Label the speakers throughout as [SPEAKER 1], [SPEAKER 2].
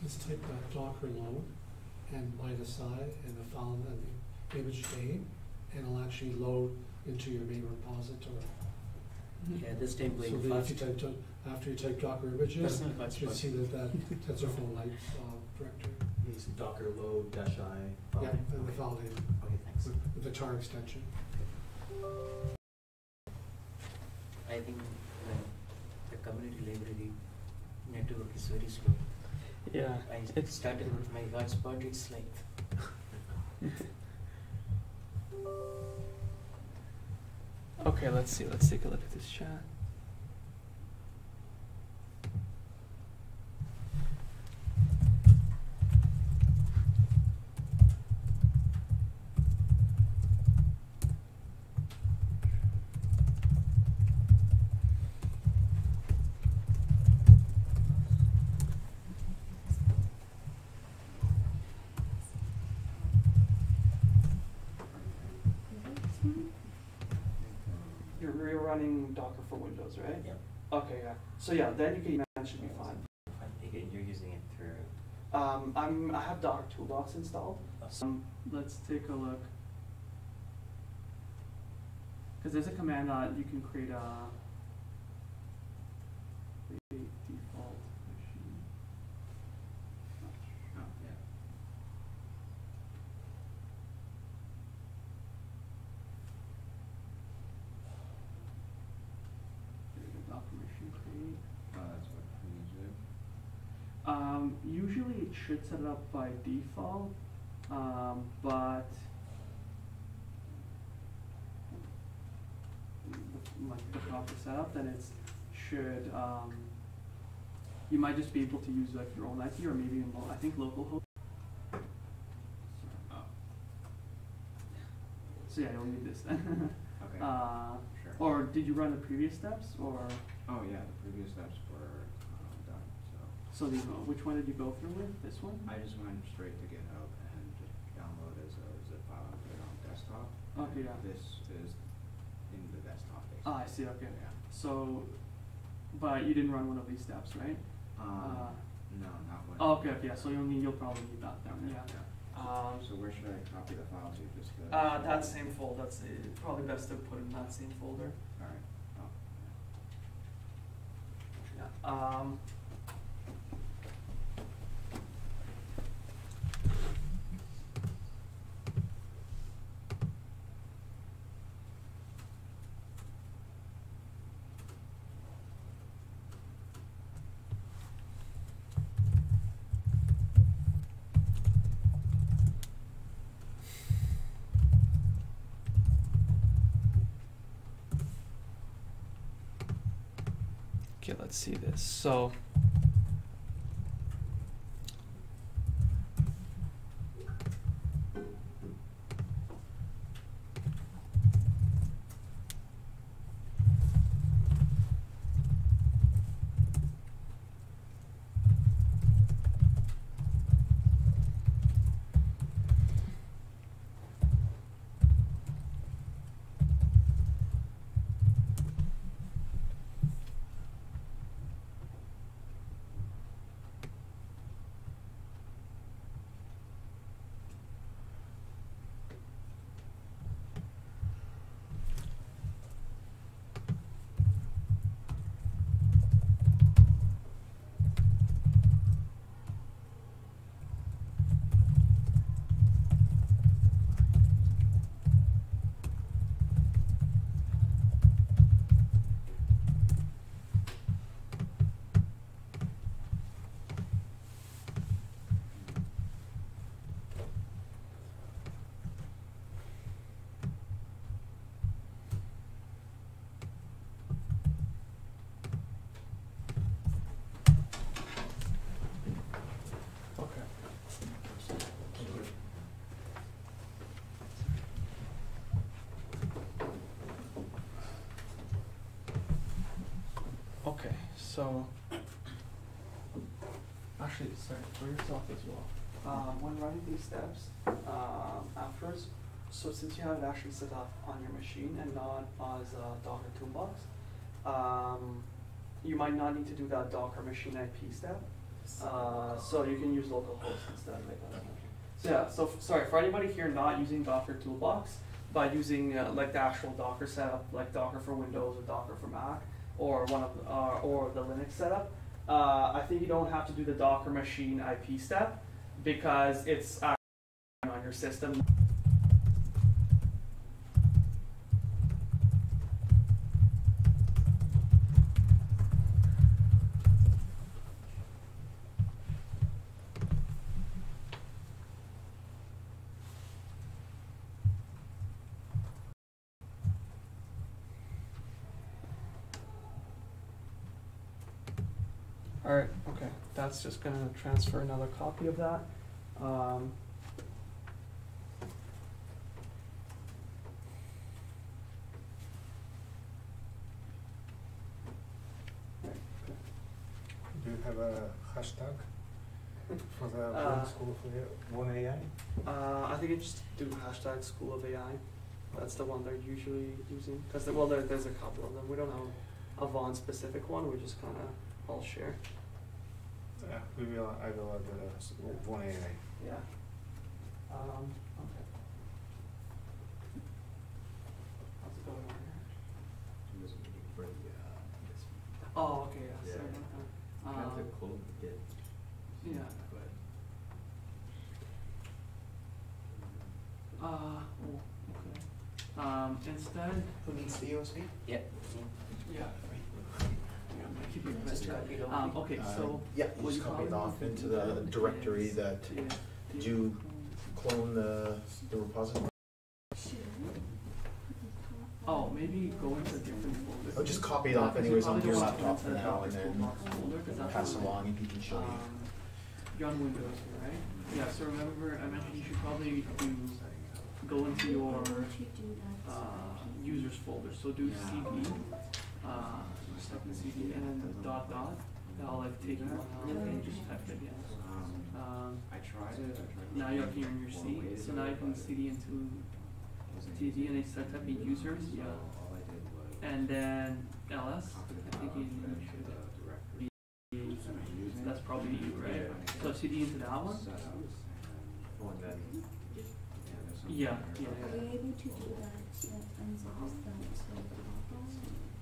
[SPEAKER 1] Just type Docker load and -i and the file and the image name, and it'll actually load into your main repository.
[SPEAKER 2] Yeah, this time
[SPEAKER 1] So
[SPEAKER 2] going
[SPEAKER 1] then
[SPEAKER 2] fast.
[SPEAKER 1] after you type Docker images,
[SPEAKER 2] Personal
[SPEAKER 1] you
[SPEAKER 2] hotspot.
[SPEAKER 1] should see that TensorFlow Lite directory.
[SPEAKER 3] Use Docker load -i. File.
[SPEAKER 1] Yeah, and the file name
[SPEAKER 3] Okay, thanks.
[SPEAKER 1] with the tar extension.
[SPEAKER 2] I think the community library network is very slow.
[SPEAKER 4] Yeah.
[SPEAKER 2] I started with my hotspot, it's like
[SPEAKER 4] Okay, let's see. Let's take a look at this chat. You're running Docker for Windows, right?
[SPEAKER 2] yeah.
[SPEAKER 4] Okay, yeah. So yeah, then you can that should be fine.
[SPEAKER 2] Again, you're using it through.
[SPEAKER 4] I have Docker Toolbox installed. Let's take a look. Because there's a command that you can create a default machine.
[SPEAKER 3] Oh, yeah.
[SPEAKER 4] Docker machine create.
[SPEAKER 3] Oh, that's what we need to do.
[SPEAKER 4] Usually it should set it up by default, but like the proper setup, then it should. You might just be able to use like your own IP or maybe I think localhost.
[SPEAKER 3] Oh,
[SPEAKER 4] So yeah, you'll need this then.
[SPEAKER 3] okay. Sure.
[SPEAKER 4] Or did you run the previous steps or?
[SPEAKER 3] Oh, yeah, the previous steps were done, so.
[SPEAKER 4] So which one did you go through with? This one?
[SPEAKER 3] I just went straight to GitHub and just download as a zip file and put it on desktop.
[SPEAKER 4] Okay, yeah.
[SPEAKER 3] This is in the desktop basically.
[SPEAKER 4] Ah, I see, okay.
[SPEAKER 3] Yeah.
[SPEAKER 4] So, but you didn't run one of these steps, right?
[SPEAKER 3] No, not one.
[SPEAKER 4] Oh, okay, okay, so you'll probably need that then,
[SPEAKER 3] Okay,
[SPEAKER 4] yeah.
[SPEAKER 3] So where should I copy the file to? Just the.
[SPEAKER 4] That same folder, that's probably best to put in that same folder.
[SPEAKER 3] Alright. Oh,
[SPEAKER 4] Yeah. Okay, let's see this. So okay, so actually, sorry, for yourself as well. When running these steps, afterwards, so since you have it actually set up on your machine and not as a Docker Toolbox, you might not need to do that Docker machine IP step. So you can use localhost instead, like that. So yeah, so sorry, for anybody here not using Docker Toolbox, by using like the actual Docker setup, like Docker for Windows or Docker for Mac, or or the Linux setup, I think you don't have to do the Docker machine IP step because it's actually on your system. Alright, okay, that's just gonna transfer another copy of that.
[SPEAKER 5] Do you have a hashtag for the School of Vaughan AI?
[SPEAKER 4] I think you just do hashtag School of AI. That's the one they're usually using. Because well, there's a couple of them. We don't have a Vaughan specific one. We just kind of all share.
[SPEAKER 5] Yeah, I will add the Vaughan AI.
[SPEAKER 4] Yeah. Okay. How's it going on here? Oh, okay. Yeah. Sorry about that. Yeah. Okay. Instead.
[SPEAKER 3] Who needs the USB?
[SPEAKER 2] Yeah.
[SPEAKER 4] Yeah. Okay, so.
[SPEAKER 6] Yeah, you
[SPEAKER 4] will
[SPEAKER 6] just copy it off into the directory that, did you clone the repository?
[SPEAKER 4] Oh, maybe go into a different folder.
[SPEAKER 6] Oh, just copy it off anyways on your laptop for now and then
[SPEAKER 4] then
[SPEAKER 6] pass along if you can show me.
[SPEAKER 4] You're on Windows here, right? Yeah, so remember I mentioned you should probably go into your users folder. So do cd, stuff in cd, and then the dot. That'll like take you one out and just type it again. Now you're up here in your C. So now you can cd into TD and then start typing users, yeah. And then ls, I think you should be, that's probably you, right? So cd into that one. Yeah.
[SPEAKER 7] Are you able to do that and suppose that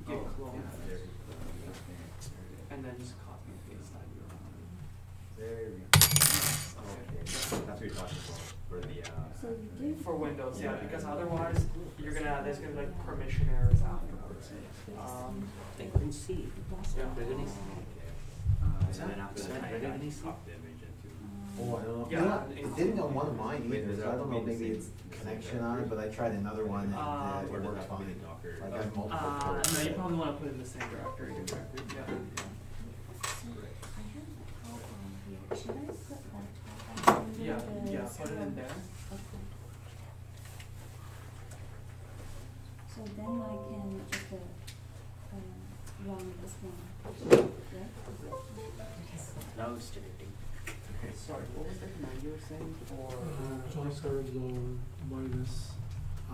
[SPEAKER 4] Git clone. And then just copy and paste that URL.
[SPEAKER 6] There we go.
[SPEAKER 8] That's what you're talking about for the
[SPEAKER 7] so you do
[SPEAKER 4] For Windows, yeah, because otherwise there's gonna be like permission errors afterwards.
[SPEAKER 2] I couldn't see.
[SPEAKER 4] Yeah.
[SPEAKER 2] Recognize.
[SPEAKER 3] Is that-
[SPEAKER 2] Recognize.
[SPEAKER 8] pop the image into.
[SPEAKER 6] Oh, I don't know.
[SPEAKER 4] Yeah.
[SPEAKER 6] You know, it didn't on one of mine either, so I don't know, maybe it's connection on it, but I tried another one and it
[SPEAKER 8] Or does
[SPEAKER 6] worked
[SPEAKER 8] that have to be
[SPEAKER 6] fine.
[SPEAKER 8] Docker?
[SPEAKER 6] Like I have multiple
[SPEAKER 4] No,
[SPEAKER 6] ports.
[SPEAKER 4] you probably want to put it in the same directory, yeah.
[SPEAKER 7] so I have a problem here. Should I put that under
[SPEAKER 4] Yeah,
[SPEAKER 7] the
[SPEAKER 4] yeah, put it in there.
[SPEAKER 7] Okay. So then I can just run this one, right?
[SPEAKER 2] Now it's deleting.
[SPEAKER 4] Sorry, what was the command you were saying? Or
[SPEAKER 1] Docker load minus I,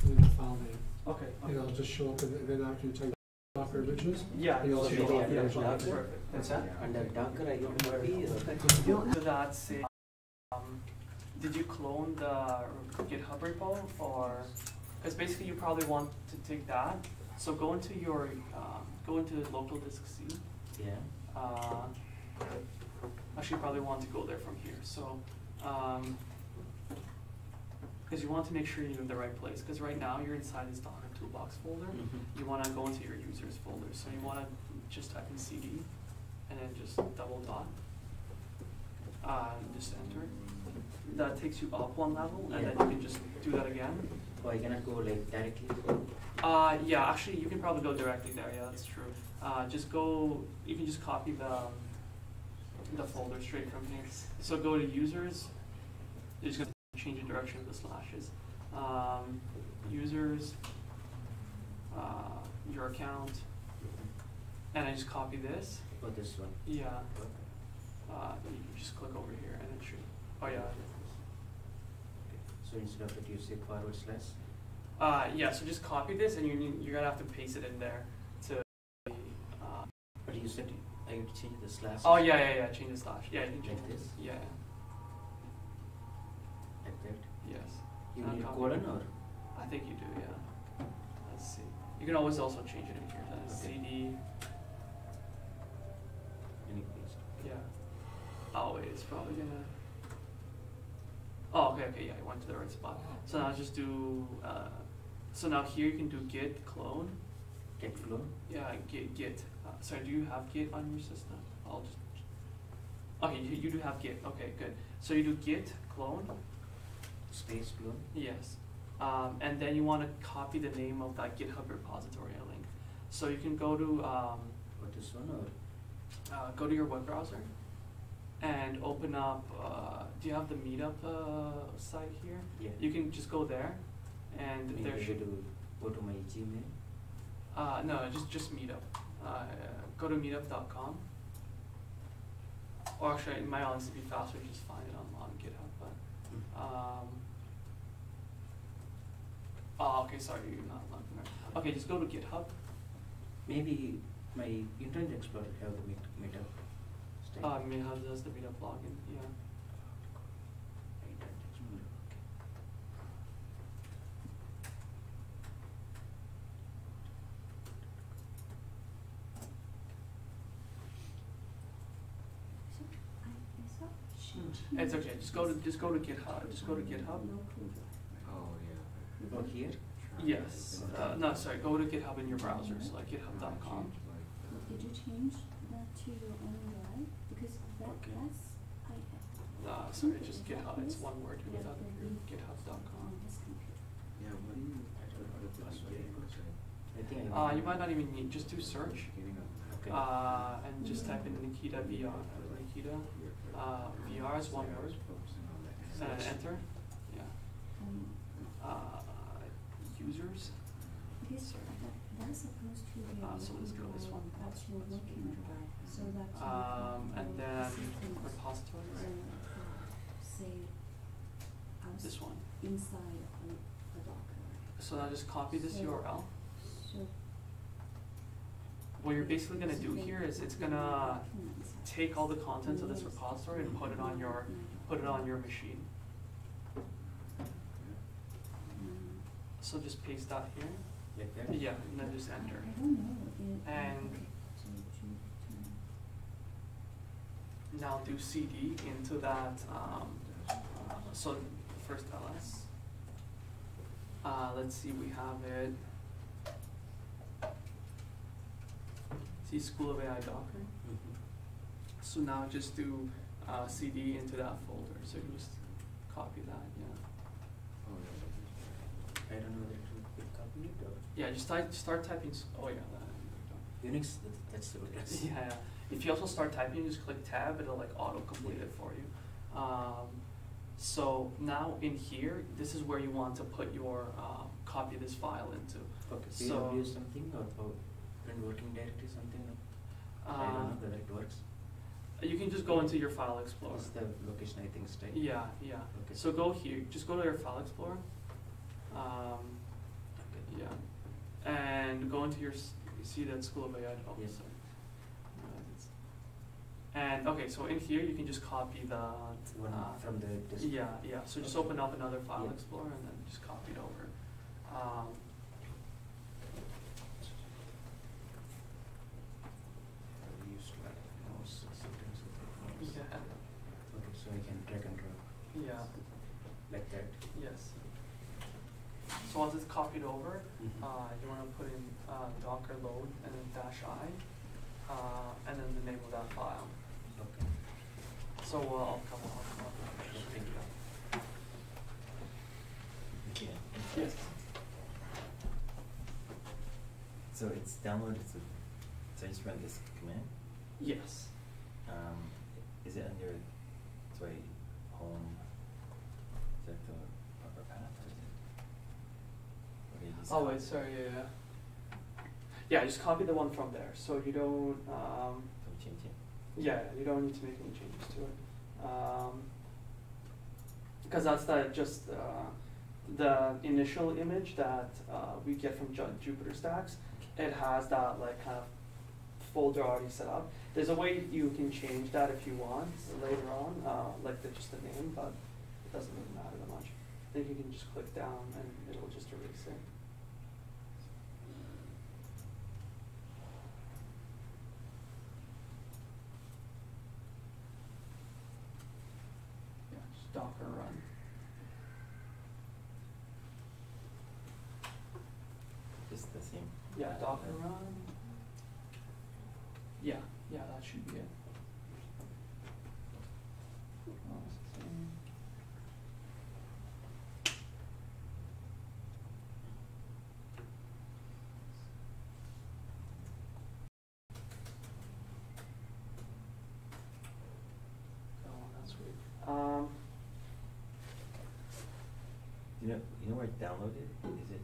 [SPEAKER 1] and then the file name.
[SPEAKER 4] okay.
[SPEAKER 1] And it'll just show up, and then after you type Docker images,
[SPEAKER 4] Yeah.
[SPEAKER 1] you'll
[SPEAKER 2] Okay,
[SPEAKER 1] show up
[SPEAKER 2] yeah,
[SPEAKER 1] the original.
[SPEAKER 2] yeah.
[SPEAKER 4] Perfect.
[SPEAKER 6] What's that?
[SPEAKER 2] Under Docker, I don't know what is.
[SPEAKER 4] So that's it. Did you clone the GitHub repo, or because basically you probably want to take that. So go into your local disk C.
[SPEAKER 2] Yeah.
[SPEAKER 4] Actually, you probably want to go there from here. So because you want to make sure you're in the right place. Because right now you're inside this Docker Toolbox folder. You want to go into your users folder. So you want to just type in cd and then just double dot. Just enter. That takes you up one level, and then you can just do that again.
[SPEAKER 2] Oh, I cannot go like directly.
[SPEAKER 4] Yeah, actually, you can probably go directly there. Yeah, that's true. Just go. You can just copy the folder straight from here. So go to users. You're just gonna change the direction of the slashes. Users. Your account. And I just copy this.
[SPEAKER 2] Oh, this one.
[SPEAKER 4] Yeah. You just click over here, and it should. Oh yeah.
[SPEAKER 2] So instead of it, you say forward slash.
[SPEAKER 4] Yeah, so just copy this, and you're gonna have to paste it in there to.
[SPEAKER 2] But you said I would change the slash.
[SPEAKER 4] Oh yeah. Change the slash. Yeah, you can change
[SPEAKER 2] Like
[SPEAKER 4] this.
[SPEAKER 2] this?
[SPEAKER 4] Yeah.
[SPEAKER 2] Like that.
[SPEAKER 4] Yes.
[SPEAKER 2] You
[SPEAKER 4] Not
[SPEAKER 2] need
[SPEAKER 4] copy.
[SPEAKER 2] colon or?
[SPEAKER 4] I think you do. Yeah. Let's see. You can always also change it in here.
[SPEAKER 2] Okay.
[SPEAKER 4] CD.
[SPEAKER 2] Any place.
[SPEAKER 4] Yeah. Oh wait, it's probably gonna. Oh okay. Yeah, I went to the right spot. So now just do. So now here you can do git clone.
[SPEAKER 2] Get clone.
[SPEAKER 4] Yeah, git. Sorry, do you have git on your system? I'll just. Okay, you do have git. Okay, good. So you do git clone.
[SPEAKER 2] Space clone.
[SPEAKER 4] Yes. And then you want to copy the name of that GitHub repository link. So you can go to
[SPEAKER 2] What is one or?
[SPEAKER 4] go to your web browser and open up. Do you have the Meetup site here?
[SPEAKER 2] Yeah.
[SPEAKER 4] You can just go there, and
[SPEAKER 2] Maybe
[SPEAKER 4] there
[SPEAKER 2] I
[SPEAKER 4] should.
[SPEAKER 2] to go to my Gmail.
[SPEAKER 4] No, just Meetup. Go to meetup.com. Or actually, it might honestly be faster to just find it on GitHub. But oh, okay. Sorry, you're not logged in there. Okay, just go to GitHub.
[SPEAKER 2] Maybe my Internet Explorer have the meetup.
[SPEAKER 4] I mean, how does the Meetup login? Yeah.
[SPEAKER 2] Internet Explorer.
[SPEAKER 7] So I thought she
[SPEAKER 4] It's okay. Just go to GitHub. Just go to GitHub.
[SPEAKER 7] local drive.
[SPEAKER 3] Oh, yeah.
[SPEAKER 7] Is
[SPEAKER 2] Oh,
[SPEAKER 7] that-
[SPEAKER 2] here?
[SPEAKER 4] Yes. No, sorry. Go to GitHub in your browser. So like GitHub.com.
[SPEAKER 7] Did you change that to your own drive? Because
[SPEAKER 2] Okay.
[SPEAKER 7] that's I
[SPEAKER 4] Sorry,
[SPEAKER 7] think
[SPEAKER 4] just
[SPEAKER 7] that
[SPEAKER 4] GitHub. It's
[SPEAKER 7] is
[SPEAKER 4] one word
[SPEAKER 7] what
[SPEAKER 4] without
[SPEAKER 7] the
[SPEAKER 4] your
[SPEAKER 7] link
[SPEAKER 4] GitHub.com.
[SPEAKER 7] on this computer.
[SPEAKER 3] Yeah, what do you, I don't know what the beginning was,
[SPEAKER 2] I think I
[SPEAKER 4] You might not even need. Just do search.
[SPEAKER 3] beginning of.
[SPEAKER 2] Okay.
[SPEAKER 4] And just type in Nikita VR. Nikita VR is one word. And then enter. Yeah. Users.
[SPEAKER 7] Because
[SPEAKER 4] Sorry.
[SPEAKER 7] that's supposed to be a
[SPEAKER 4] So let's go
[SPEAKER 7] local
[SPEAKER 4] this
[SPEAKER 7] drive,
[SPEAKER 4] one.
[SPEAKER 7] that's your working drive, so that you can
[SPEAKER 4] And
[SPEAKER 7] control
[SPEAKER 4] then
[SPEAKER 7] systems
[SPEAKER 4] repositories.
[SPEAKER 7] say
[SPEAKER 4] This one.
[SPEAKER 7] inside a Docker.
[SPEAKER 4] So now just copy this
[SPEAKER 7] So-
[SPEAKER 4] URL.
[SPEAKER 7] So
[SPEAKER 4] What you're basically gonna do here is it's gonna
[SPEAKER 7] documents
[SPEAKER 4] take all the contents of this
[SPEAKER 7] Yes.
[SPEAKER 4] repository and put it on your machine. So just paste that here.
[SPEAKER 2] Like that?
[SPEAKER 4] Yeah, and then just enter.
[SPEAKER 7] I don't know.
[SPEAKER 4] And-
[SPEAKER 7] okay, so
[SPEAKER 4] Now do CD into that. So first ls. Let's see, we have it. See School of AI Docker.
[SPEAKER 2] Mhm.
[SPEAKER 4] So now just do CD into that folder. So you just copy that. Yeah.
[SPEAKER 3] Oh, yeah.
[SPEAKER 2] I don't know whether it will copy it or.
[SPEAKER 4] Yeah. Just start typing. Oh yeah.
[SPEAKER 2] Unix, that's the address.
[SPEAKER 4] Yeah. If you also start typing, just click tab. It'll like auto complete it for you. So now in here, this is where you want to put your copy this file into.
[SPEAKER 2] Okay,
[SPEAKER 4] So-
[SPEAKER 2] PW something or print working directory something? I don't know whether it works.
[SPEAKER 4] You can just go into your file explorer.
[SPEAKER 2] What's the location I think is right?
[SPEAKER 4] Yeah.
[SPEAKER 2] Okay.
[SPEAKER 4] So go here. Just go to your file explorer.
[SPEAKER 2] Okay.
[SPEAKER 4] Yeah. And go into your. You see that School of AI. Oh,
[SPEAKER 2] Yes.
[SPEAKER 4] sorry. And okay, so in here you can just copy the.
[SPEAKER 2] One from the desktop.
[SPEAKER 4] Yeah. So just open up another file
[SPEAKER 2] Yeah.
[SPEAKER 4] explorer and then just copy it over.
[SPEAKER 2] We used to like mouse sometimes with mouse.
[SPEAKER 4] Yeah.
[SPEAKER 2] Okay, so I can drag and drop
[SPEAKER 4] Yeah.
[SPEAKER 2] like that.
[SPEAKER 4] Yes. So once it's copied over,
[SPEAKER 2] Mhm.
[SPEAKER 4] you want to put in docker load and then -i, and then the name of that file.
[SPEAKER 2] Okay.
[SPEAKER 4] So I'll come up.
[SPEAKER 2] Thank you.
[SPEAKER 4] Yes.
[SPEAKER 8] So it's downloaded, so I just run this command.
[SPEAKER 4] Yes.
[SPEAKER 8] Is it under, sorry, home? Is that the proper path or is it? Or do you just
[SPEAKER 4] Oh wait, sorry. Yeah. Yeah, just copy the one from there. So you don't.
[SPEAKER 8] So change it?
[SPEAKER 4] Yeah, you don't need to make any changes to it. Because that's the initial image that we get from Jupyter Stacks. It has that like kind of folder already set up. There's a way you can change that if you want later on, like just the name, but it doesn't really matter that much. I think you can just click down and it'll just erase it. Yeah, just Docker run.
[SPEAKER 8] Just the same.
[SPEAKER 4] Yeah, Docker run. Yeah, that should be it. Oh, it's the same. Oh, that's weird.
[SPEAKER 8] You know where I downloaded it? Is it?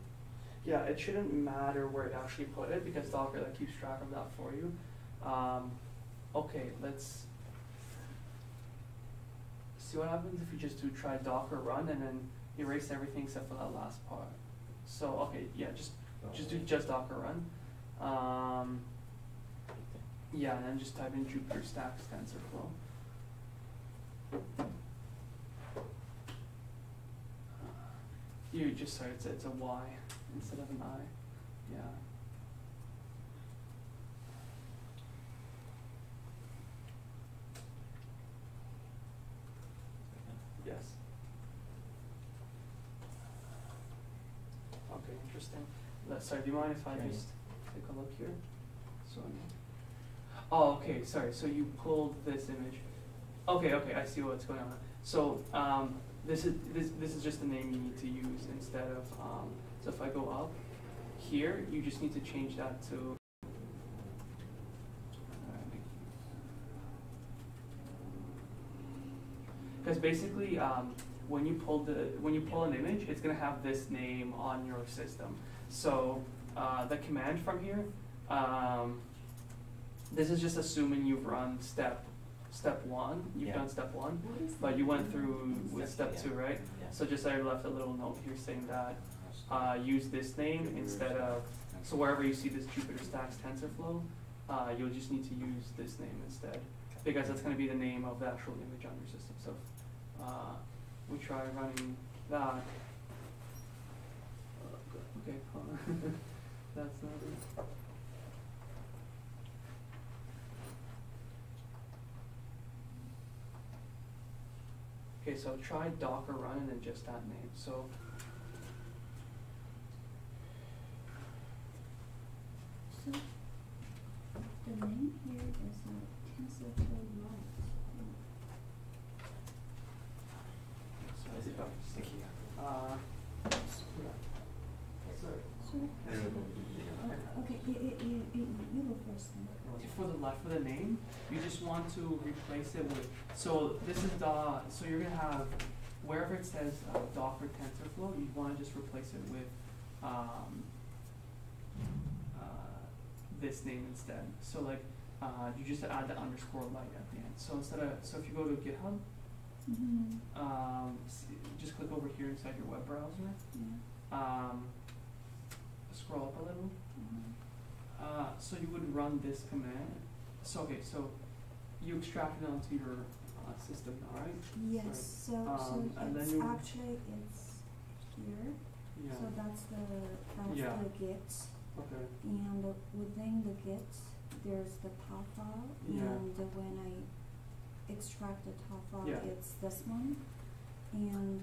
[SPEAKER 4] Yeah, it shouldn't matter where it actually put it because Docker that keeps track of that for you. Okay, let's see what happens if you just do try Docker run and then erase everything except for that last part. So okay, yeah, just do just Docker run. Yeah, and then just type in Jupyter Stacks TensorFlow. You just sorry, it's a Y instead of an I. Yeah. Yes. Okay, interesting. Sorry, do you mind if I
[SPEAKER 8] Sure.
[SPEAKER 4] just take a look here? So. Oh, okay. Sorry. So you pulled this image. Okay. I see what's going on. So this is just the name you need to use instead of. So if I go up here, you just need to change that to. Because basically, when you pull an image, it's gonna have this name on your system. So the command from here, this is just assuming you've run step one. You've done step one, but you went through with step two, right?
[SPEAKER 8] Yeah.
[SPEAKER 4] So just I left a little note here saying that use this name instead of. So wherever you see this Jupyter Stacks TensorFlow, you'll just need to use this name instead, because that's going to be the name of the actual image on your system. So we try running that. Okay, hold on. That's not it. Okay, so try Docker run and then just that name. So
[SPEAKER 7] the name here is TensorFlow Lite.
[SPEAKER 4] so is it sticky? Sorry.
[SPEAKER 7] Sorry? Okay, you go first then.
[SPEAKER 4] Okay, for the name, you just want to replace it with. So this is so you're gonna have wherever it says Docker TensorFlow, you want to just replace it with this name instead. So like you just add the underscore light at the end. So so if you go to GitHub, just click over here inside your web browser.
[SPEAKER 7] Yeah.
[SPEAKER 4] Scroll up a little. So you would run this command. So okay, so you extract it onto your system now, right?
[SPEAKER 7] Yes.
[SPEAKER 4] Right.
[SPEAKER 7] So
[SPEAKER 4] And
[SPEAKER 7] it's
[SPEAKER 4] then you-
[SPEAKER 7] actually it's here.
[SPEAKER 4] Yeah.
[SPEAKER 7] So that's
[SPEAKER 4] Yeah.
[SPEAKER 7] the Git,
[SPEAKER 4] Okay.
[SPEAKER 7] and within the Git there's the tar file,
[SPEAKER 4] Yeah.
[SPEAKER 7] and when I extract the tar file,
[SPEAKER 4] Yeah.
[SPEAKER 7] it's this one, and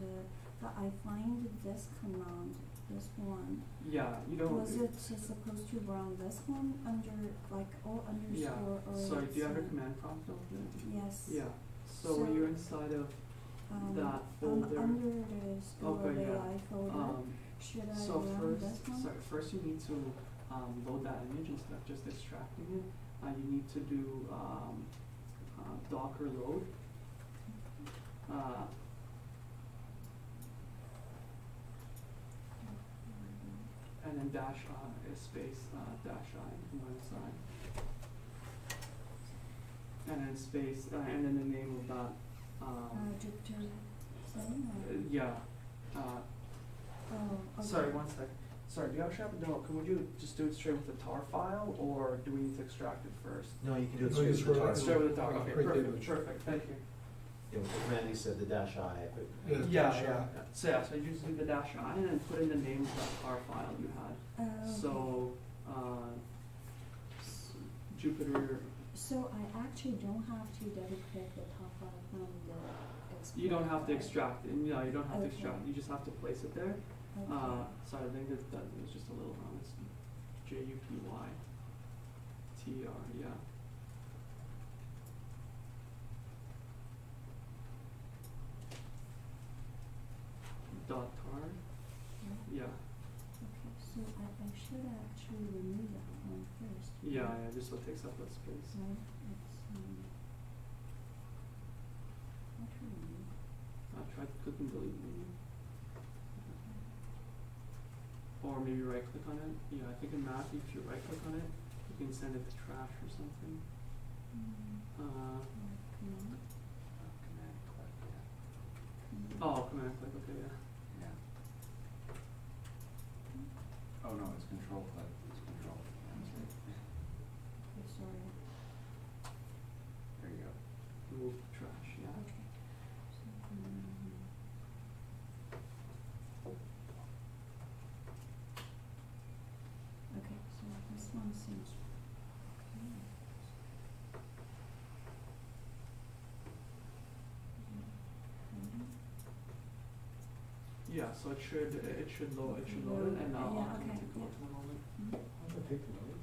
[SPEAKER 7] but I find this command, this one.
[SPEAKER 4] Yeah, you don't.
[SPEAKER 7] Was it supposed to run this one under like all
[SPEAKER 4] Yeah.
[SPEAKER 7] underscore or?
[SPEAKER 4] Sorry, do you have your
[SPEAKER 7] it's,
[SPEAKER 4] command prompt open?
[SPEAKER 7] Yes.
[SPEAKER 4] Yeah. So when
[SPEAKER 7] So,
[SPEAKER 4] you're inside of that folder.
[SPEAKER 7] Under the store
[SPEAKER 4] Okay, yeah.
[SPEAKER 7] AI folder, should I
[SPEAKER 4] So
[SPEAKER 7] run this one?
[SPEAKER 4] first you need to load that image instead of just extracting it. You need to do Docker load. And then dash space dash I minus I. And then space and then the name of that.
[SPEAKER 7] Jupyter 7 or?
[SPEAKER 4] Yeah.
[SPEAKER 7] Oh, okay.
[SPEAKER 4] Sorry, one sec. Sorry, do you actually have, no, would you just do it straight with the tar file, or do we need to extract it first?
[SPEAKER 6] No, you can do it
[SPEAKER 1] No,
[SPEAKER 6] straight
[SPEAKER 1] just
[SPEAKER 6] with the
[SPEAKER 1] right-
[SPEAKER 6] tar.
[SPEAKER 4] Straight with the tar, okay,
[SPEAKER 1] Right there,
[SPEAKER 4] perfect,
[SPEAKER 1] which-
[SPEAKER 4] perfect, thank you.
[SPEAKER 6] You know, Randy said the dash I, but.
[SPEAKER 4] Yeah,
[SPEAKER 1] sure.
[SPEAKER 4] yeah, so yeah, so you just do the dash I and then put in the name of that tar file you had.
[SPEAKER 7] Okay.
[SPEAKER 4] So, Jupiter,
[SPEAKER 7] So I actually don't have to double click the top file from the export.
[SPEAKER 4] you don't have to extract it, no, you don't have to
[SPEAKER 7] Okay.
[SPEAKER 4] extract, you just have to place it there.
[SPEAKER 7] Okay.
[SPEAKER 4] Sorry, I think that was just a little wrong, it's Jupytr, yeah. Dot tar, yeah,
[SPEAKER 7] Okay, so I should actually remove that one first.
[SPEAKER 4] yeah, just so it takes up less space.
[SPEAKER 7] Right, it's, actually,
[SPEAKER 4] Try to click and delete maybe. Or maybe right click on it, yeah, I think in Math, if you right click on it, you can send it to trash or something.
[SPEAKER 7] no.
[SPEAKER 8] Command click, yeah.
[SPEAKER 4] Oh, command click, okay, yeah.
[SPEAKER 8] Yeah.
[SPEAKER 3] Oh, no, it's control click, it's control. Yeah, that's right.
[SPEAKER 7] Okay, sorry.
[SPEAKER 3] There you go.
[SPEAKER 4] Remove trash, yeah.
[SPEAKER 7] Okay. So, okay, so this one seems okay.
[SPEAKER 4] Yeah, so it should load it, and I'll
[SPEAKER 7] Yeah,
[SPEAKER 4] take
[SPEAKER 7] okay,
[SPEAKER 4] a look in a moment.
[SPEAKER 5] How does it take to load?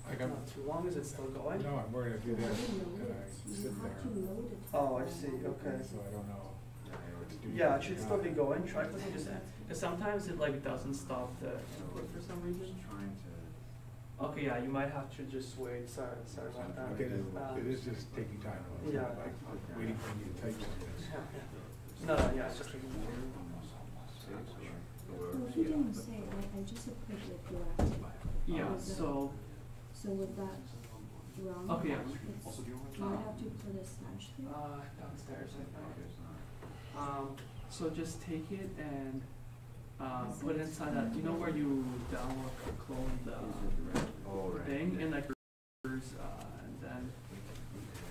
[SPEAKER 5] I got,
[SPEAKER 4] Not too long, is it still going?
[SPEAKER 5] no, I'm worried if you did,
[SPEAKER 7] You
[SPEAKER 5] and I sit
[SPEAKER 7] have
[SPEAKER 5] there,
[SPEAKER 7] to load it.
[SPEAKER 4] Oh, I see, okay.
[SPEAKER 5] so I don't know.
[SPEAKER 4] Yeah, it should still be going, try clicking just, cause sometimes it like doesn't stop the input for some reason.
[SPEAKER 3] Just trying to.
[SPEAKER 4] Okay, yeah, you might have to just wait, sorry about that.
[SPEAKER 5] Okay, it is just taking time, it's
[SPEAKER 4] Yeah.
[SPEAKER 5] not like waiting for you to type something.
[SPEAKER 4] No, yeah, it's just taking time.
[SPEAKER 7] Well, he didn't say, I just put it directly.
[SPEAKER 4] Yeah,
[SPEAKER 7] Was that-
[SPEAKER 4] so,
[SPEAKER 7] So with that wrong?
[SPEAKER 4] okay, yeah.
[SPEAKER 7] It's, do I have to put a slash there?
[SPEAKER 4] Downstairs, I think. So just take it and, put it inside that, you know where you download or clone the
[SPEAKER 3] Oh, right.
[SPEAKER 4] thing, and like, and then,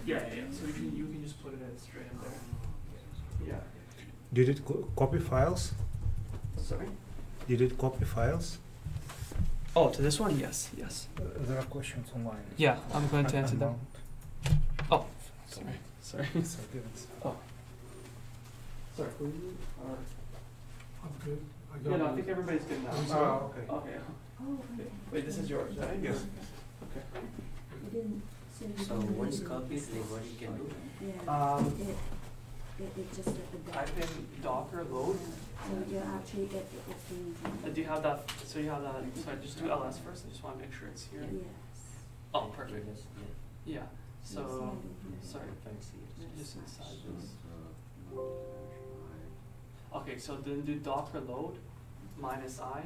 [SPEAKER 4] yeah, so you can just put it in straight in there. Yeah,
[SPEAKER 5] Did it copy files?
[SPEAKER 4] sorry?
[SPEAKER 5] Did it copy files?
[SPEAKER 4] Oh, to this one, yes.
[SPEAKER 5] There are questions online.
[SPEAKER 4] Yeah, I'm going to answer them. Oh, sorry.
[SPEAKER 5] So give it.
[SPEAKER 4] Oh. Sorry, who are you? Or,
[SPEAKER 1] I'm good. I got
[SPEAKER 4] yeah, no, I
[SPEAKER 1] it.
[SPEAKER 4] think everybody's good now.
[SPEAKER 5] Oh, okay.
[SPEAKER 4] Okay.
[SPEAKER 7] Oh, okay.
[SPEAKER 4] Wait, this is yours, right?
[SPEAKER 5] Yes.
[SPEAKER 4] Okay.
[SPEAKER 7] You didn't say you
[SPEAKER 2] So
[SPEAKER 7] didn't
[SPEAKER 2] once
[SPEAKER 7] do it.
[SPEAKER 2] copied, like what you can do?
[SPEAKER 7] Yeah, it just at the back.
[SPEAKER 4] Type in Docker load.
[SPEAKER 7] So you're actually, it's being.
[SPEAKER 4] Do you have that, so you have that, sorry, just do ls first, I just wanna make sure it's here.
[SPEAKER 7] Yes.
[SPEAKER 4] Oh, perfect.
[SPEAKER 2] Yes, yeah.
[SPEAKER 4] Yeah, so,
[SPEAKER 7] Inside.
[SPEAKER 4] sorry,
[SPEAKER 2] Fancy.
[SPEAKER 4] just inside this.
[SPEAKER 3] So,
[SPEAKER 4] Okay, so then do Docker load minus I.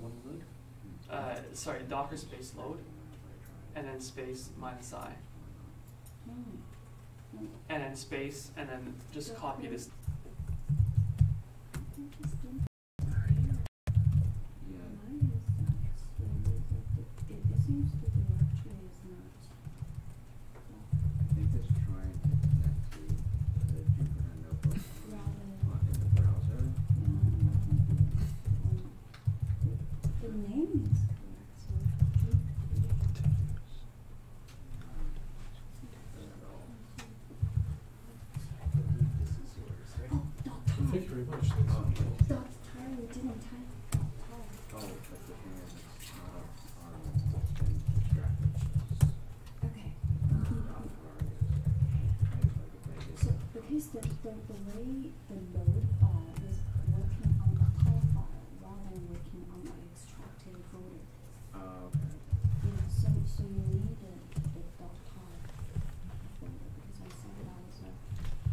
[SPEAKER 2] One good?
[SPEAKER 4] Sorry, Docker space load, and then space minus I,
[SPEAKER 7] Oh. Oh,
[SPEAKER 4] and then space, and then just copy this.
[SPEAKER 7] interesting.
[SPEAKER 3] Yeah.
[SPEAKER 7] Why is that? So it seems the directory is not.
[SPEAKER 3] I think it's trying to connect to the Jupyter notebook
[SPEAKER 7] Rather than.
[SPEAKER 3] in the browser.
[SPEAKER 7] The name is correct, so. Oh, dot
[SPEAKER 1] Thank you
[SPEAKER 7] tar.
[SPEAKER 1] very much. Thanks.
[SPEAKER 7] Dot tar, we didn't type dot tar.
[SPEAKER 3] Oh, but the thing is, it's not it's been extracted.
[SPEAKER 7] Okay.
[SPEAKER 3] Not
[SPEAKER 7] So, because the way the load file is working on the tar file rather than working on the extracted folder.
[SPEAKER 3] Oh, okay.
[SPEAKER 7] Yeah, so you need the dot tar folder because I said that was a,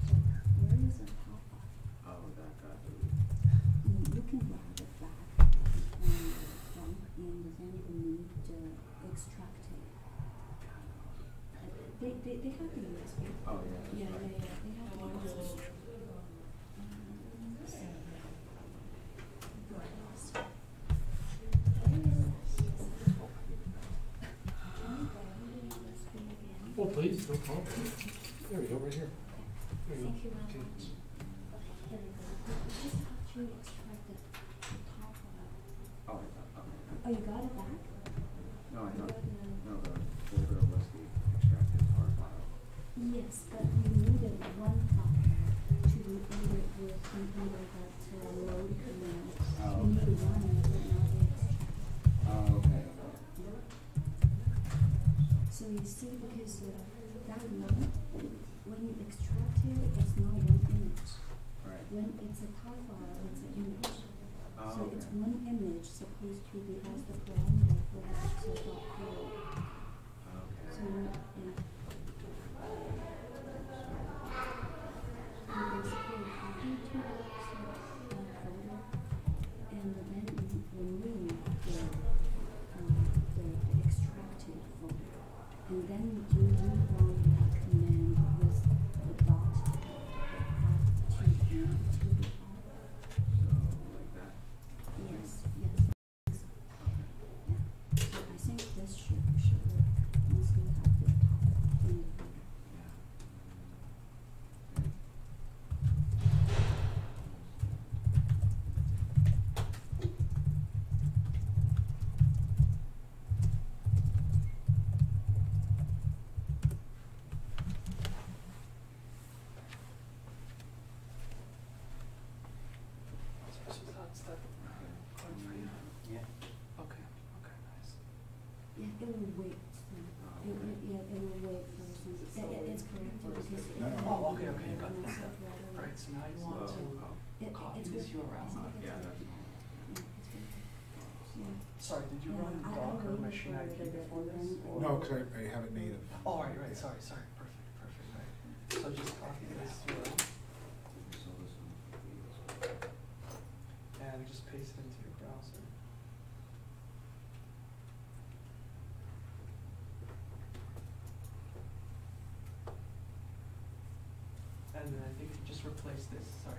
[SPEAKER 7] so where is the tar file?
[SPEAKER 3] Oh, that got deleted.
[SPEAKER 7] You can grab it back and dump and then you need to extract it. They have the USB.
[SPEAKER 3] Oh, yeah.
[SPEAKER 7] Yeah, they have the USB.
[SPEAKER 1] please, no problem. There we go, right here. There you go.
[SPEAKER 7] Thank you very
[SPEAKER 1] Okay.
[SPEAKER 7] much. Okay, here we go. We just have to extract the top of it.
[SPEAKER 3] Oh, I thought,
[SPEAKER 7] Oh, you got it back?
[SPEAKER 3] no, I
[SPEAKER 7] You
[SPEAKER 3] thought,
[SPEAKER 7] got the-
[SPEAKER 3] no, the folder was the extracted tar file.
[SPEAKER 7] Yes, but we needed one file to enter it with under that load command.
[SPEAKER 3] Oh,
[SPEAKER 7] We
[SPEAKER 3] okay.
[SPEAKER 7] need one, but not the extract.
[SPEAKER 3] Oh, okay.
[SPEAKER 7] So you see, because that load, when you extract it, it's not one image.
[SPEAKER 3] Right.
[SPEAKER 7] When it's a tar file, it's an image.
[SPEAKER 3] Oh,
[SPEAKER 7] So it's
[SPEAKER 3] okay.
[SPEAKER 7] one image supposed to be as the parameter for that .py.
[SPEAKER 3] Okay.
[SPEAKER 7] So yeah. You basically copy two blocks of folder, and then you remove the extracted folder, and then you run that command with the dot to add to the
[SPEAKER 3] So, like that?
[SPEAKER 7] Yes, yes. Yeah. So I think this should work once we have the top in the folder.
[SPEAKER 3] Yeah.
[SPEAKER 4] So that's that code for you.
[SPEAKER 8] Yeah.
[SPEAKER 4] Okay, okay, nice.
[SPEAKER 7] Yeah, it will wait. It will wait for some. It's correct because.
[SPEAKER 4] Oh, okay, okay, I got
[SPEAKER 7] it
[SPEAKER 4] this.
[SPEAKER 7] messed up right away.
[SPEAKER 4] Alright, so now you want
[SPEAKER 3] So,
[SPEAKER 4] to copy
[SPEAKER 7] It's
[SPEAKER 4] this
[SPEAKER 7] good.
[SPEAKER 4] URL.
[SPEAKER 3] Yeah, that's.
[SPEAKER 7] Yeah, it's good. Yeah.
[SPEAKER 4] Sorry, did you
[SPEAKER 7] Yeah,
[SPEAKER 4] run
[SPEAKER 7] I
[SPEAKER 4] Docker
[SPEAKER 7] waited
[SPEAKER 4] machine
[SPEAKER 7] for
[SPEAKER 4] IP
[SPEAKER 7] it,
[SPEAKER 4] before
[SPEAKER 7] and
[SPEAKER 4] this?
[SPEAKER 7] then-
[SPEAKER 4] or-
[SPEAKER 5] No, because I have it native.
[SPEAKER 4] Oh, right, sorry, perfect, right. So just copy this URL
[SPEAKER 3] So this one.
[SPEAKER 4] and just paste it into your browser. And then I think you just replace this, step.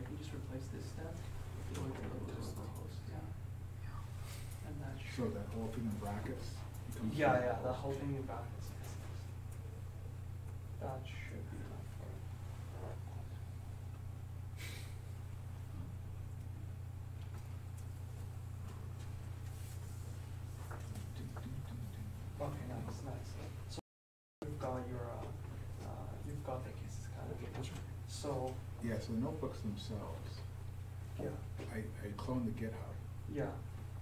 [SPEAKER 4] With the localhost, yeah. And that should.
[SPEAKER 5] So that whole thing in brackets becomes.
[SPEAKER 4] Yeah, the whole thing in brackets. That should be enough for it. Okay, nice. So you've got your, the cases kind of. So,
[SPEAKER 5] Yeah, so the notebooks themselves,
[SPEAKER 4] yeah,
[SPEAKER 5] I cloned the GitHub.
[SPEAKER 4] yeah.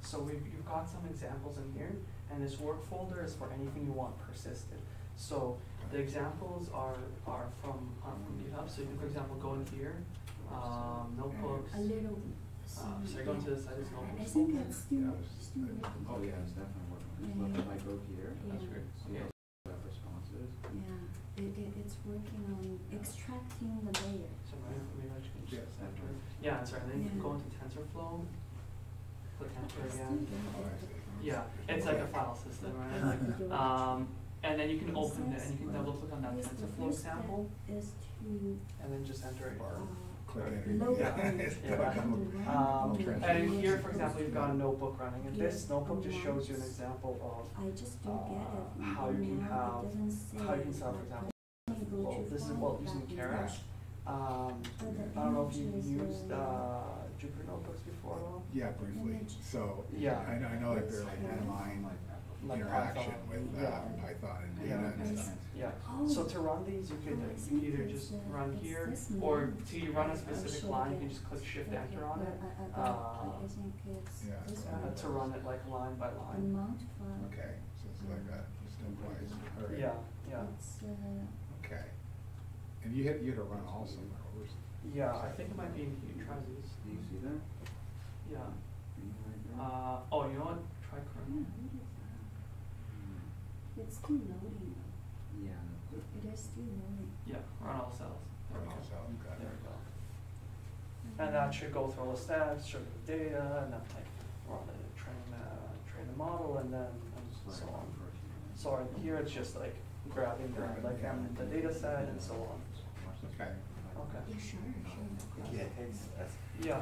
[SPEAKER 4] So you've got some examples in here, and this work folder is for anything you want persisted. So the examples are from GitHub. So you can, for example, go in here, notebooks.
[SPEAKER 7] A little.
[SPEAKER 4] So you go into the site, it's
[SPEAKER 7] I
[SPEAKER 4] notebooks.
[SPEAKER 7] think it's still,
[SPEAKER 5] Yeah, I was-
[SPEAKER 7] still working.
[SPEAKER 3] Oh, yeah, it's definitely working.
[SPEAKER 7] Yeah,
[SPEAKER 3] So
[SPEAKER 7] yeah.
[SPEAKER 3] if I go here,
[SPEAKER 4] That's
[SPEAKER 7] Yeah.
[SPEAKER 4] great.
[SPEAKER 3] see
[SPEAKER 4] Yeah.
[SPEAKER 3] web responses.
[SPEAKER 7] Yeah, it's working on extracting the layer.
[SPEAKER 4] So maybe I should
[SPEAKER 5] Yeah.
[SPEAKER 4] just enter. Yeah, that's right. And then you can go into TensorFlow. Click enter
[SPEAKER 7] I still
[SPEAKER 4] again.
[SPEAKER 7] don't
[SPEAKER 5] Oh, I
[SPEAKER 7] get
[SPEAKER 5] see.
[SPEAKER 7] the
[SPEAKER 4] Yeah, it's like a file system, right?
[SPEAKER 7] Like the
[SPEAKER 4] And then you can open it and you can
[SPEAKER 7] Well,
[SPEAKER 4] double click on that
[SPEAKER 7] yes, the
[SPEAKER 4] TensorFlow
[SPEAKER 7] first step
[SPEAKER 4] example
[SPEAKER 7] is to,
[SPEAKER 4] and then just enter it.
[SPEAKER 5] Bar.
[SPEAKER 7] uh,
[SPEAKER 5] Click enter.
[SPEAKER 7] load
[SPEAKER 4] Yeah.
[SPEAKER 7] image.
[SPEAKER 4] Yeah.
[SPEAKER 5] I'll transfer
[SPEAKER 4] And
[SPEAKER 5] it.
[SPEAKER 4] here, for example, you've got a notebook running, and this
[SPEAKER 7] Yeah.
[SPEAKER 4] notebook just shows you an example
[SPEAKER 7] I just don't get it.
[SPEAKER 4] how you can
[SPEAKER 7] Now it
[SPEAKER 4] have-
[SPEAKER 7] doesn't say
[SPEAKER 4] how you can set up, for
[SPEAKER 7] like,
[SPEAKER 4] example,
[SPEAKER 7] when you go
[SPEAKER 4] well,
[SPEAKER 7] to
[SPEAKER 4] this is
[SPEAKER 7] find
[SPEAKER 4] what using
[SPEAKER 7] that
[SPEAKER 4] Keras.
[SPEAKER 7] image.
[SPEAKER 4] I don't know if you've
[SPEAKER 7] image is,
[SPEAKER 4] used Jupyter notebooks before at all.
[SPEAKER 5] Yeah, briefly.
[SPEAKER 7] Image.
[SPEAKER 5] So,
[SPEAKER 4] Yeah.
[SPEAKER 5] I know that they're like
[SPEAKER 7] Yeah.
[SPEAKER 5] inline
[SPEAKER 4] Like
[SPEAKER 5] interaction
[SPEAKER 4] Python.
[SPEAKER 5] with
[SPEAKER 4] Yeah.
[SPEAKER 5] Python and
[SPEAKER 4] Yeah.
[SPEAKER 5] data and stuff.
[SPEAKER 4] Yeah,
[SPEAKER 7] Oh.
[SPEAKER 4] so to run these, you could
[SPEAKER 7] Oh, I
[SPEAKER 4] you
[SPEAKER 7] think
[SPEAKER 4] could either
[SPEAKER 7] it's,
[SPEAKER 4] just
[SPEAKER 7] uh,
[SPEAKER 4] run
[SPEAKER 7] it's
[SPEAKER 4] here,
[SPEAKER 7] this
[SPEAKER 4] or
[SPEAKER 7] one.
[SPEAKER 4] to run a
[SPEAKER 7] I
[SPEAKER 4] specific
[SPEAKER 7] should
[SPEAKER 4] line, you
[SPEAKER 7] get-
[SPEAKER 4] can just click Shift
[SPEAKER 7] yeah,
[SPEAKER 4] Enter on it.
[SPEAKER 7] I think it's
[SPEAKER 5] Yeah,
[SPEAKER 7] this
[SPEAKER 5] so-
[SPEAKER 7] one.
[SPEAKER 4] To run it like line by
[SPEAKER 7] The
[SPEAKER 4] line.
[SPEAKER 7] mount file.
[SPEAKER 5] Okay, so it's like a stepwise. All right.
[SPEAKER 4] Yeah.
[SPEAKER 7] It's,
[SPEAKER 5] Okay. And you had to run all somewhere. Where's-
[SPEAKER 4] Yeah, I think it might be in here, try these.
[SPEAKER 3] Do you see that?
[SPEAKER 4] Yeah.
[SPEAKER 3] Green right there?
[SPEAKER 4] Oh, you know what, try
[SPEAKER 7] yeah,
[SPEAKER 4] Chrome.
[SPEAKER 7] what is that? It's still loading though.
[SPEAKER 3] Yeah, that's
[SPEAKER 7] It is still loading.
[SPEAKER 4] Yeah, run all cells. There we
[SPEAKER 5] Run all
[SPEAKER 4] go.
[SPEAKER 5] cells, got it.
[SPEAKER 4] There we go. And that should go through all the stats, show you the data, and then like run it, train the model, and then and so on. So here it's just like grabbing the data set and so on.
[SPEAKER 5] Okay.
[SPEAKER 4] Okay.
[SPEAKER 7] Yeah, sure.
[SPEAKER 8] Yeah, it's, that's.
[SPEAKER 4] Yeah.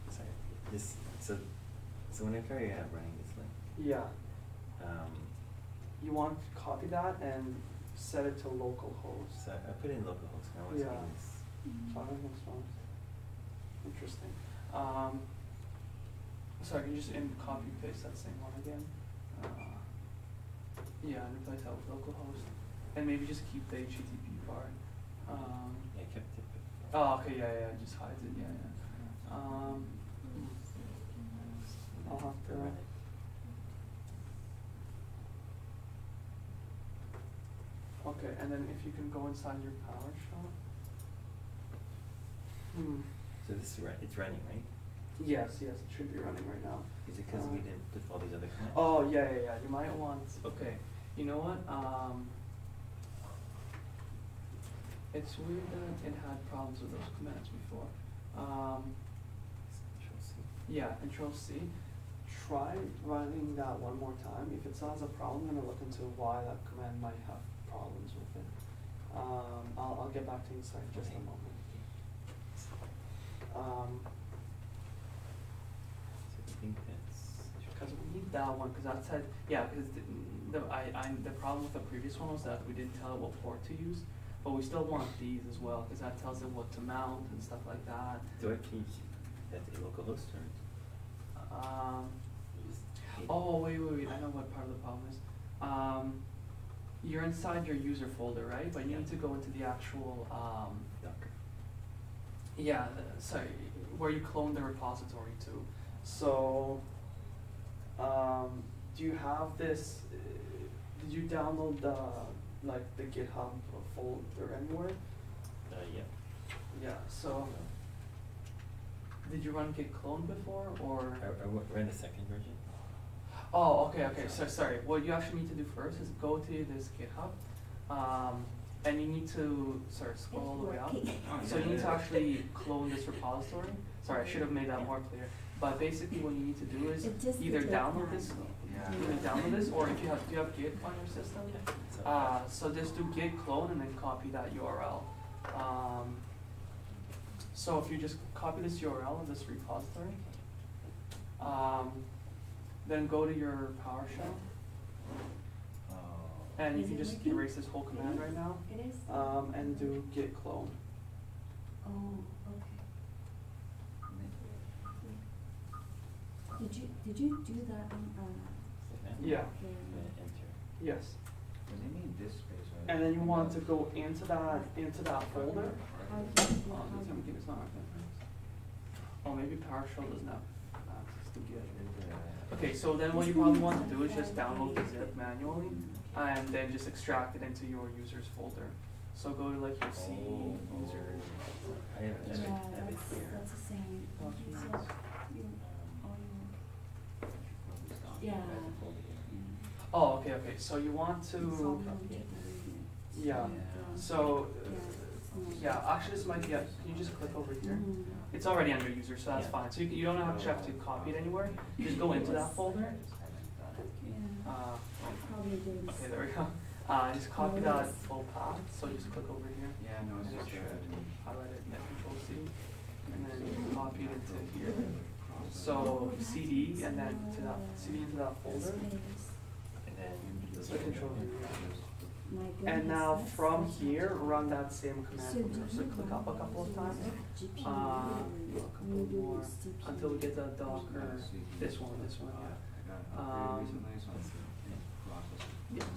[SPEAKER 8] Sorry, so whenever you're running this link,
[SPEAKER 4] Yeah. you want to copy that and set it to localhost.
[SPEAKER 8] So I put in localhost now. What's
[SPEAKER 4] Yeah.
[SPEAKER 8] this?
[SPEAKER 4] Interesting. So I can just copy and paste that same one again. Yeah, and replace that with localhost, and maybe just keep the HTTP part.
[SPEAKER 8] Yeah, I kept it.
[SPEAKER 4] Oh, okay, yeah, it just hides it. Yeah. I'll have to.
[SPEAKER 8] Run it.
[SPEAKER 4] Okay, and then if you can go inside your PowerShell.
[SPEAKER 8] So this is it's running, right?
[SPEAKER 4] Yes, it should be running right now.
[SPEAKER 8] Is it because we didn't put all these other commands?
[SPEAKER 4] Oh, yeah. You might want. Okay, you know what? It's weird that it had problems with those commands before.
[SPEAKER 8] Control C.
[SPEAKER 4] Yeah, Control C. Try running that one more time. If it still has a problem, I'm gonna look into why that command might have problems with it. I'll get back to you in just a moment.
[SPEAKER 8] So I think that's.
[SPEAKER 4] Because we need that one, because that said, yeah, because the problem with the previous one was that we didn't tell it what port to use, but we still want these as well, because that tells it what to mount and stuff like that.
[SPEAKER 8] Do I keep that a localhost or?
[SPEAKER 4] Oh, wait, I know what part of the problem is. You're inside your user folder, right? But you need to go into the actual,
[SPEAKER 8] Docker.
[SPEAKER 4] yeah, sorry, where you clone the repository to. So, do you have this, did you download the GitHub folder anywhere?
[SPEAKER 8] Yeah.
[SPEAKER 4] Yeah, so, did you run git clone before, or?
[SPEAKER 8] I ran the second version.
[SPEAKER 4] Oh, okay, so sorry, what you actually need to do first is go to this GitHub, and you need to, scroll all the way up. So you need to actually clone this repository. Sorry, I should have made that more clear. But basically what you need to do is either download this, or if do you have Git on your system? So just do git clone and then copy that URL. So if you just copy this URL of this repository, then go to your PowerShell, and you can just erase this whole command right now,
[SPEAKER 7] It is?
[SPEAKER 4] and do git clone.
[SPEAKER 7] Oh, okay. Did you do that on,
[SPEAKER 4] Yeah.
[SPEAKER 7] the-
[SPEAKER 8] Enter.
[SPEAKER 4] Yes.
[SPEAKER 3] When they mean disk space, right?
[SPEAKER 4] And then you want to go into that folder.
[SPEAKER 7] how do
[SPEAKER 4] Oh,
[SPEAKER 7] you-
[SPEAKER 4] it's gonna give us not Oh, maybe PowerShell doesn't have access to Git. Okay, so then what you probably want to do is just download the zip manually, and then just extract it into your users folder. So go to like your C user.
[SPEAKER 8] I have
[SPEAKER 7] Yeah,
[SPEAKER 8] it here.
[SPEAKER 7] that's the same.
[SPEAKER 4] Documents.
[SPEAKER 7] So, yeah.
[SPEAKER 4] Oh, okay. So you want to, yeah. So, yeah. Actually, this might be. Can you just click over here? It's already on your user, so that's
[SPEAKER 8] Yeah.
[SPEAKER 4] fine. So you don't have to copy it anywhere. You just go into that folder.
[SPEAKER 7] Probably did.
[SPEAKER 4] Okay, there we go. Just copy that full path. So just click over here.
[SPEAKER 3] Yeah, no, it's
[SPEAKER 4] And
[SPEAKER 3] just
[SPEAKER 4] it should highlight it, hit Control C, and then copy it into here. So CD and then to that CD into that folder.
[SPEAKER 8] And then
[SPEAKER 4] So Control V.
[SPEAKER 7] My
[SPEAKER 4] And
[SPEAKER 7] goodness,
[SPEAKER 4] now
[SPEAKER 7] that's
[SPEAKER 4] from
[SPEAKER 7] such a-
[SPEAKER 4] here, run that same command
[SPEAKER 7] So
[SPEAKER 4] from there.
[SPEAKER 7] do
[SPEAKER 4] So
[SPEAKER 7] you
[SPEAKER 4] click up a couple of times.
[SPEAKER 7] do
[SPEAKER 4] Do
[SPEAKER 7] GPU
[SPEAKER 4] a couple
[SPEAKER 7] or
[SPEAKER 4] more
[SPEAKER 7] CPU?
[SPEAKER 4] until we get the Docker. This one,
[SPEAKER 3] I got upgraded recently, so I'm in process.
[SPEAKER 4] Yes,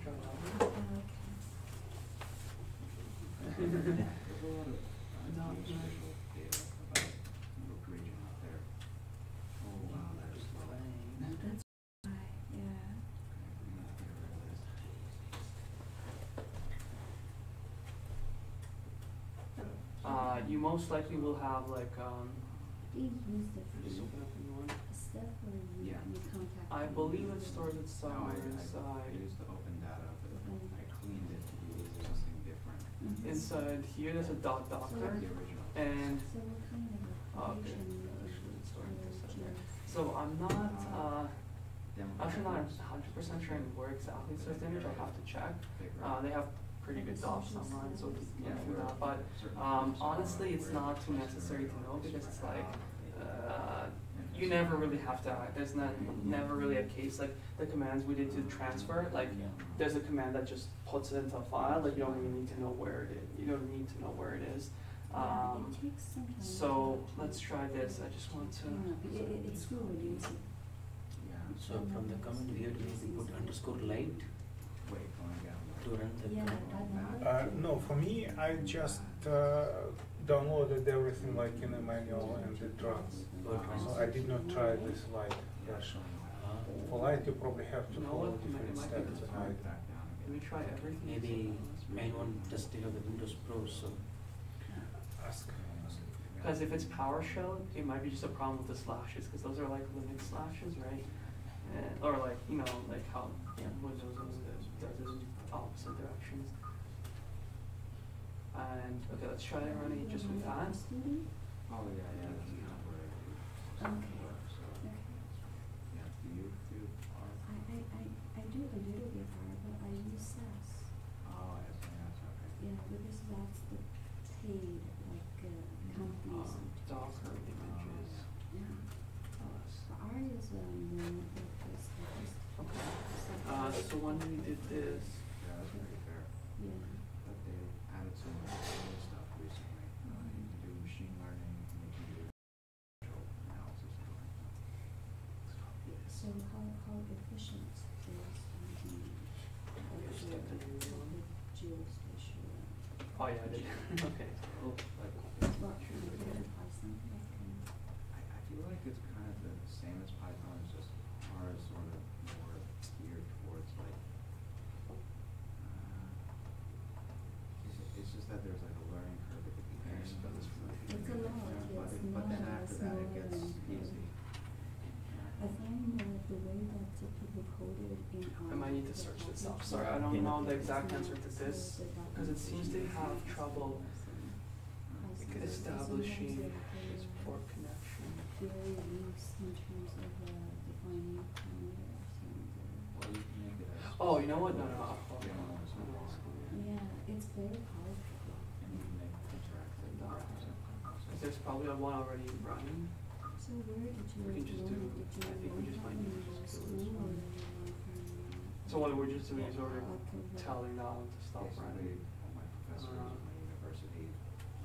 [SPEAKER 4] try it
[SPEAKER 7] Okay.
[SPEAKER 3] There's a lot of
[SPEAKER 4] Not
[SPEAKER 3] geospatial data about Nook region out there. Oh, wow, that is slow.
[SPEAKER 7] That's right, yeah.
[SPEAKER 4] You most likely will have like,
[SPEAKER 7] Do you use the
[SPEAKER 4] just
[SPEAKER 7] free
[SPEAKER 4] open up a new one.
[SPEAKER 7] stuff or you,
[SPEAKER 3] Yeah.
[SPEAKER 7] you contact?
[SPEAKER 4] I
[SPEAKER 7] them?
[SPEAKER 4] believe it stores it
[SPEAKER 3] No,
[SPEAKER 4] somewhere
[SPEAKER 3] I
[SPEAKER 4] inside.
[SPEAKER 3] used the open data, but
[SPEAKER 7] Open.
[SPEAKER 3] I cleaned it to use something different.
[SPEAKER 7] Mhm.
[SPEAKER 4] Inside here, there's a Docker,
[SPEAKER 3] The original.
[SPEAKER 4] and
[SPEAKER 7] So what kind of
[SPEAKER 4] okay,
[SPEAKER 7] application
[SPEAKER 4] actually it's storing this in there.
[SPEAKER 7] GIS?
[SPEAKER 4] So I'm not,
[SPEAKER 3] Demo
[SPEAKER 4] actually not
[SPEAKER 3] files.
[SPEAKER 4] 100% sure where exactly it says the image. I'll have to check.
[SPEAKER 3] Figure
[SPEAKER 4] They
[SPEAKER 3] out.
[SPEAKER 4] have pretty good docs online, so we can
[SPEAKER 3] Yeah,
[SPEAKER 4] go through
[SPEAKER 3] we're-
[SPEAKER 4] that. But
[SPEAKER 3] certain groups
[SPEAKER 4] honestly, it's
[SPEAKER 3] are
[SPEAKER 4] not too
[SPEAKER 3] where
[SPEAKER 4] necessary to know because it's like you never really have to, there's never really a case, like the commands we did to transfer, like there's a command that just puts it into a file, like you don't really need to know where it is, you don't need to know where it is.
[SPEAKER 7] It takes some time.
[SPEAKER 4] So let's try this, I just want to.
[SPEAKER 7] It's still reducing.
[SPEAKER 3] Yeah.
[SPEAKER 2] So from the comment here, do you put underscore light
[SPEAKER 3] Wait, going down.
[SPEAKER 2] to run the
[SPEAKER 7] Yeah,
[SPEAKER 2] command?
[SPEAKER 7] that
[SPEAKER 5] No, for me, I just downloaded everything like in a manual and it runs. So I did not try this light version. For light, you probably have to
[SPEAKER 4] You know
[SPEAKER 5] follow
[SPEAKER 4] what?
[SPEAKER 5] different
[SPEAKER 4] It might
[SPEAKER 5] steps.
[SPEAKER 4] be
[SPEAKER 5] And I-
[SPEAKER 4] Let me try everything.
[SPEAKER 2] Maybe I want just to have the Windows Pro, so.
[SPEAKER 5] ask.
[SPEAKER 4] Because if it's PowerShell, it might be just a problem with the slashes, because those are like Linux slashes, right? Or like, you know, like how Windows does it in opposite directions. And, okay, let's try running just with that.
[SPEAKER 3] Oh, yeah, yeah, that's kind of where it is.
[SPEAKER 7] Okay.
[SPEAKER 3] So,
[SPEAKER 7] Okay.
[SPEAKER 3] yeah, do you do R?
[SPEAKER 7] I do a little bit hard, but I use SAS.
[SPEAKER 3] Oh, yes, okay.
[SPEAKER 7] Yeah, because that's the paid, like, companies.
[SPEAKER 4] Docker images.
[SPEAKER 7] Yeah.
[SPEAKER 4] Plus.
[SPEAKER 7] But R is more like this,
[SPEAKER 4] Okay. So when we did this,
[SPEAKER 3] Yeah, that's pretty fair.
[SPEAKER 7] Yeah.
[SPEAKER 3] But they added some other stuff recently. You can do machine learning, and you can do analysis.
[SPEAKER 7] So how efficient is geospatial?
[SPEAKER 4] oh yeah, I did. Okay.
[SPEAKER 7] What, Python, that kind of?
[SPEAKER 3] I feel like it's kind of the same as Python, it's just R is sort of more geared towards like, it's just that there's like a learning curve at the beginning.
[SPEAKER 7] It's a lot, yes,
[SPEAKER 3] But then
[SPEAKER 7] not
[SPEAKER 3] after
[SPEAKER 7] as
[SPEAKER 3] that, it
[SPEAKER 7] more
[SPEAKER 3] gets
[SPEAKER 7] than-
[SPEAKER 3] easy.
[SPEAKER 7] I find the way that people coded in R.
[SPEAKER 4] I might need to search this up. Sorry, I don't know the exact answer to this, because it seems to have trouble establishing this port connection.
[SPEAKER 7] Very loose in terms of defining parameters and,
[SPEAKER 3] Or you can make it as.
[SPEAKER 4] Oh, you know what? No, I'll follow.
[SPEAKER 7] yeah, it's very powerful.
[SPEAKER 3] And you can make interactive graphs.
[SPEAKER 4] There's probably one already running.
[SPEAKER 7] So where did you
[SPEAKER 4] We can just do-
[SPEAKER 7] learn? Did you
[SPEAKER 4] I think we
[SPEAKER 7] learn
[SPEAKER 4] just
[SPEAKER 7] from
[SPEAKER 4] might need
[SPEAKER 7] your
[SPEAKER 4] to
[SPEAKER 7] school
[SPEAKER 4] do this
[SPEAKER 7] or
[SPEAKER 4] one.
[SPEAKER 7] did you learn from?
[SPEAKER 4] So what we're just doing is we're
[SPEAKER 7] Okay.
[SPEAKER 4] telling that one to stop
[SPEAKER 3] Basically,
[SPEAKER 4] running.
[SPEAKER 3] all my professors at my university,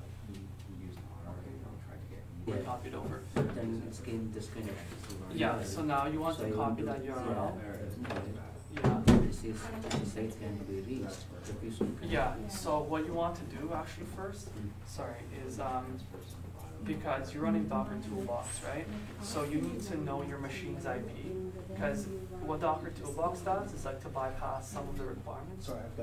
[SPEAKER 3] like, who used R, tried to get me.
[SPEAKER 2] Yeah.
[SPEAKER 4] Copy it over.
[SPEAKER 2] Then it's this kind of.
[SPEAKER 4] Yeah, so now you want
[SPEAKER 2] So
[SPEAKER 4] to
[SPEAKER 2] I
[SPEAKER 4] copy
[SPEAKER 2] to-
[SPEAKER 4] that URL?
[SPEAKER 2] Yeah.
[SPEAKER 4] Yeah.
[SPEAKER 2] This is, the site can be reached, the person can.
[SPEAKER 4] Yeah, so what you want to do actually first, sorry, is because you're running Docker Toolbox, right? So you need to know your machine's IP, because what Docker Toolbox does is like to bypass some of the requirements.
[SPEAKER 6] Sorry, I've got